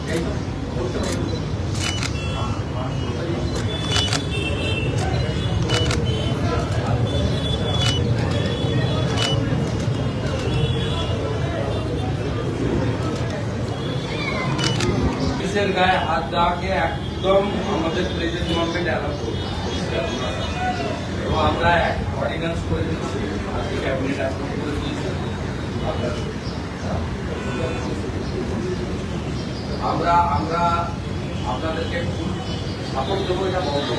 পুলিশের গায়ে হাত দেওয়াকে একদম আমাদের প্রেজেন্ট গভর্নমেন্ট অ্যালাউ করবে এবং আমরা অর্ডিন্যান্স করে দিচ্ছি আজকে ক্যাবিনেট অ্যাপ্রুভ করে দিয়েছে। আমরা আপনাদেরকে সাপোর্ট দেবো, এটা বলবো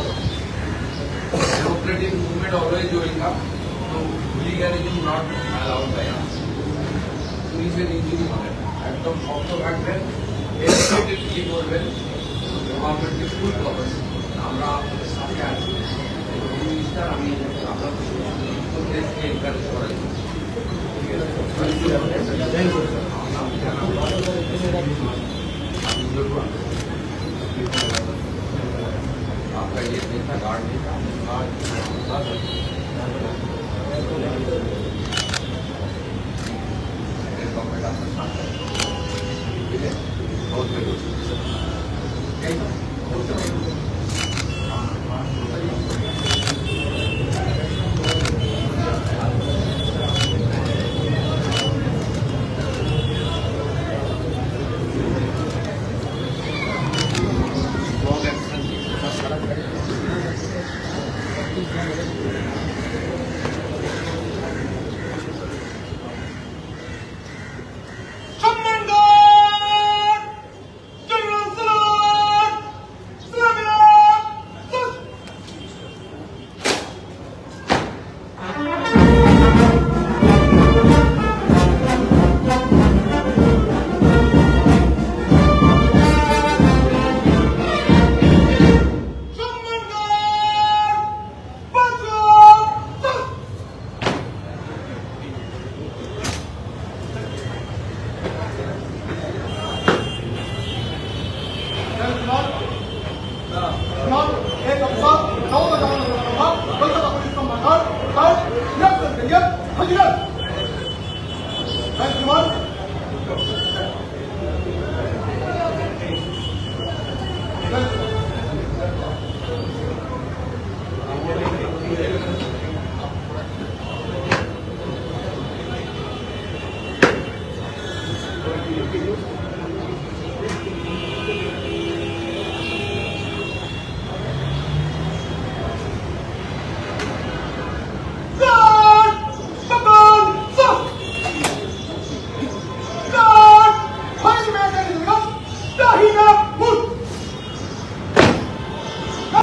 ডেমোক্রেটিক মুভমেন্ট অলওয়েজ ওয়েলকাম, তো hooliganism not allowed by us. পুলিশের ইঞ্জুরি হবে না, একদম শক্ত থাকবেন, এডুকেটেডলি করবেন, গভর্নমেন্টকে ফুল করবেন। আমরা আপনাদের সাথে আছি। মিনিস্টার, আমি আপনাদের দেশকে এনকারেজ করাই। आपका ये नेता गार्ड नहीं था, गवर्नमेंट आपका साथ है, बहुत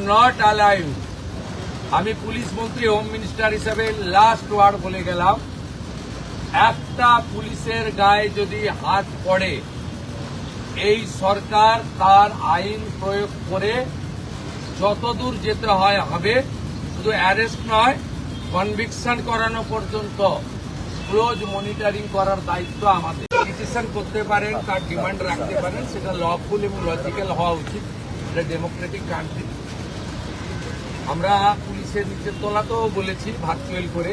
নট অ্যালাউড। আমি পুলিশ মন্ত্রী, হোম মিনিস্টার হিসেবে লাস্ট ওয়ার্ড বলে গেলাম, একটা পুলিশের গায়ে যদি হাত পড়ে এই সরকার তার আইন প্রয়োগ করে যতদূর যেতে হয় হবে। শুধু অ্যারেস্ট নয়, কনভিকশন করানো পর্যন্ত ক্লোজ মনিটরিং করার দায়িত্ব আমাদের। ডিসিশন করতে পারেন, তার ডিমান্ড রাখতে পারেন, সেটা লফুল এবং লজিক্যাল হওয়া উচিত। এটা ডেমোক্রেটিক কান্ট্রি। আমরা পুলিশের নিচের তলাতেও বলেছি ভার্চুয়াল করে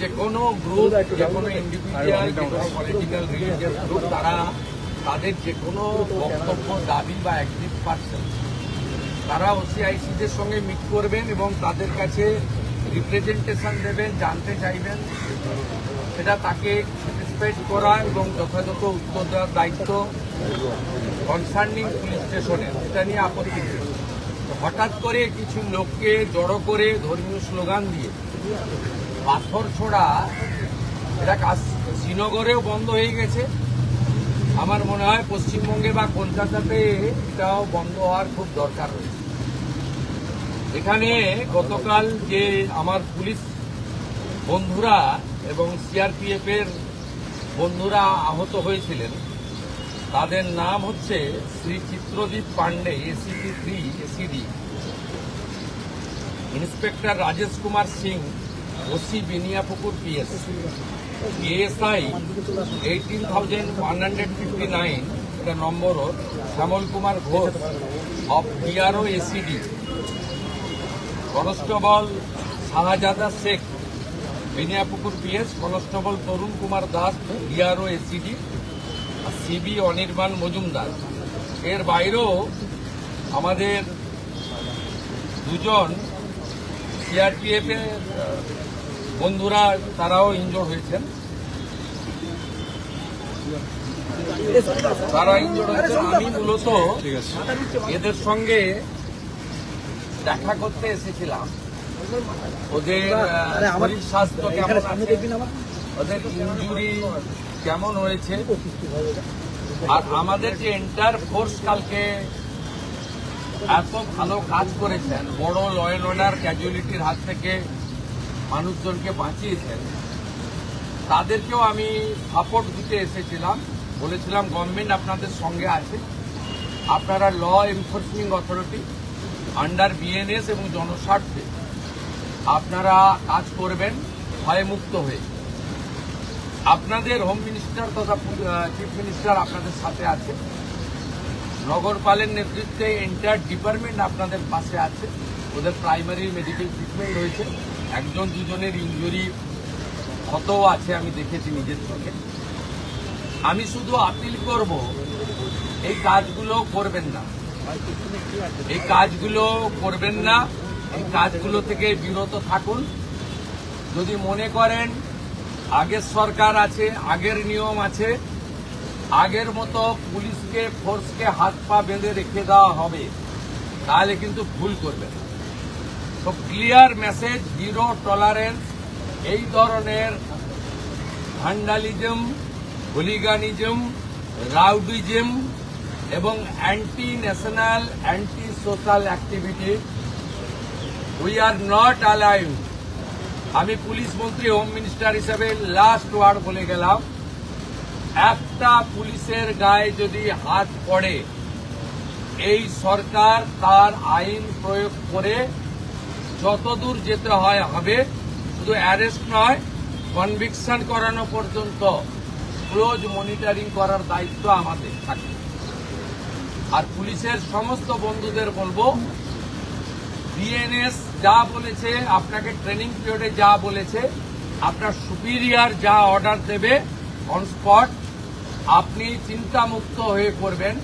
যে কোনো গ্রুপ, যে কোনো ইন্ডিভিজুয়াল, যে কোনো পলিটিক্যাল রিলিজিয়াস গ্রুপ, তারা তাদের যে কোনো বক্তব্য, দাবি বা অ্যাক্টিভ পারসন, তারা ওসিআইসিদের সঙ্গে মিট করবেন এবং তাদের কাছে রিপ্রেজেন্টেশন দেবেন, জানতে চাইবেন, সেটা তাকে স্যাটিসফাইড করা এবং যথাযথ উত্তর দেওয়ার দায়িত্ব কনসার্নিং পুলিশ স্টেশনের। এটা নিয়ে আপত্তি নেই। হঠাৎ করে কিছু লোককে জড়ো করে ধর্মীয় স্লোগান দিয়ে পাথর ছোড়া, এটা শ্রীনগরেও বন্ধ হয়ে গেছে। আমার মনে হয় পশ্চিমবঙ্গে বা কলকাতাতে এটাও বন্ধ হওয়ার খুব দরকার রয়েছে। এখানে গতকাল যে আমার পুলিশ বন্ধুরা এবং সিআরপিএফ এর বন্ধুরা আহত হয়েছিলেন, তাদের নাম হচ্ছে Shri Chitradeep Pandey, ACP 3 ACD, inspector Rajesh Kumar Singh, OC Beniapukur PS, ASI 18,159 এটা নম্বর, Shyamal Kumar Ghosh of DRO ACD, constable Shahzada Sheikh Beniapukur PS, constable Tarun Kumar Das DRO ACD, CB Anirban Majumdar, এর বাইরেও আমাদের দুজন সিআরপিএফ এর বন্ধুরা তারাও ইনজোর্ড হয়েছেন। আমি মূলত এদের সঙ্গে দেখা করতে এসেছিলাম, ওদের শরীর স্বাস্থ্য কেমন আছে, ওদের ইনজুরি কেমন হয়েছে, আর আমাদের যে এন্টার ফোর্স কালকে এত ভালো কাজ করেছেন, বড় ল অ্যান্ড অর্ডার ক্যাজুয়ালিটির হাত থেকে মানুষজনকে বাঁচিয়েছেন, তাদেরকেও আমি সাপোর্ট দিতে এসেছিলাম। বলেছিলাম গভর্নমেন্ট আপনাদের সঙ্গে আছে, আপনারা law enforcing authority under BNS এবং জনস্বার্থে আপনারা কাজ করবেন ভয়মুক্ত হয়ে। আপনাদের হোম মিনিস্টার তথা চিফ মিনিস্টার আপনাদের সাথে আছে, নগরপালের নেতৃত্বে এন্টায়ার ডিপার্টমেন্ট আপনাদের পাশে আছে। ওদের প্রাইমারি মেডিকেল ট্রিটমেন্ট হয়েছে, একজন দুজনের ইনজুরি ক্ষতও আছে, আমি দেখেছি নিজের চোখে। আমি শুধু আপিল করব, এই কাজগুলো করবেন না, এই কাজগুলো করবেন না, এই কাজগুলো থেকে বিরত থাকুন। যদি মনে করেন আগের সরকার আছে, আগের নিয়ম আছে, আগের মতো পুলিশকে ফোর্সকে হাত পা বেঁধে রেখে দেওয়া হবে, তাহলে কিন্তু ভুল করবেন। তো ক্লিয়ার মেসেজ, জিরো টলারেন্স এই ধরনের ভ্যান্ডালিজম, হুলিগানিজম, রাউডিজম এবং anti national, anti social activity we are not allowed. আমি পুলিশ মন্ত্রী, হোম মিনিস্টার হিসেবে লাস্ট ওয়ার্ড বলে গেলাম, একটা পুলিশের গায়ে যদি হাত পড়ে, এই সরকার তার আইন প্রয়োগ করে যতদূর যেতে হয় হবে। শুধু অ্যারেস্ট নয়, কনভিকশন করানো পর্যন্ত ক্লোজ মনিটরিং করার দায়িত্ব আমাদের থাকে। আর পুলিশের সমস্ত বন্ধুদের বলবো, বিএনএস যা বলেছে, আপনাকে ট্রেনিং পিরিয়ডে যা বলেছে, আপনার সুপিরিয়র যা অর্ডার দেবে অন স্পট, আপনি চিন্তামুক্ত হয়ে করবেন।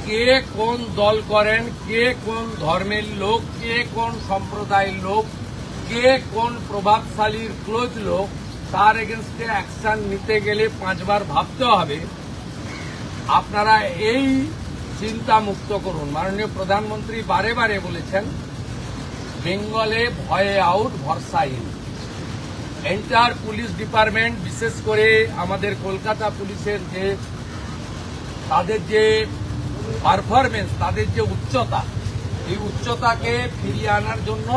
কে কোন দল করেন, কে কোন ধর্মের লোক, কে কোন সম্প্রদায়ের লোক, কে কোন প্রভাবশালীর ক্লোজ লোক, তার এগেনস্টে অ্যাকশন নিতে গেলে 5 বার ভাবতে হবে। আপনারা এই চিন্তা মুক্ত করুন। মাননীয় প্রধানমন্ত্রী বারে বারে বলেছেন, বেঙ্গলে ভয়ে আউট, ভরসা ইন। এন্টায়ার পুলিশ ডিপার্টমেন্ট, বিশেষ করে আমাদের কলকাতা পুলিশের যে তাদের যে পারফরমেন্স, তাদের যে উচ্চতা, এই উচ্চতাকে ফিরিয়ে আনার জন্য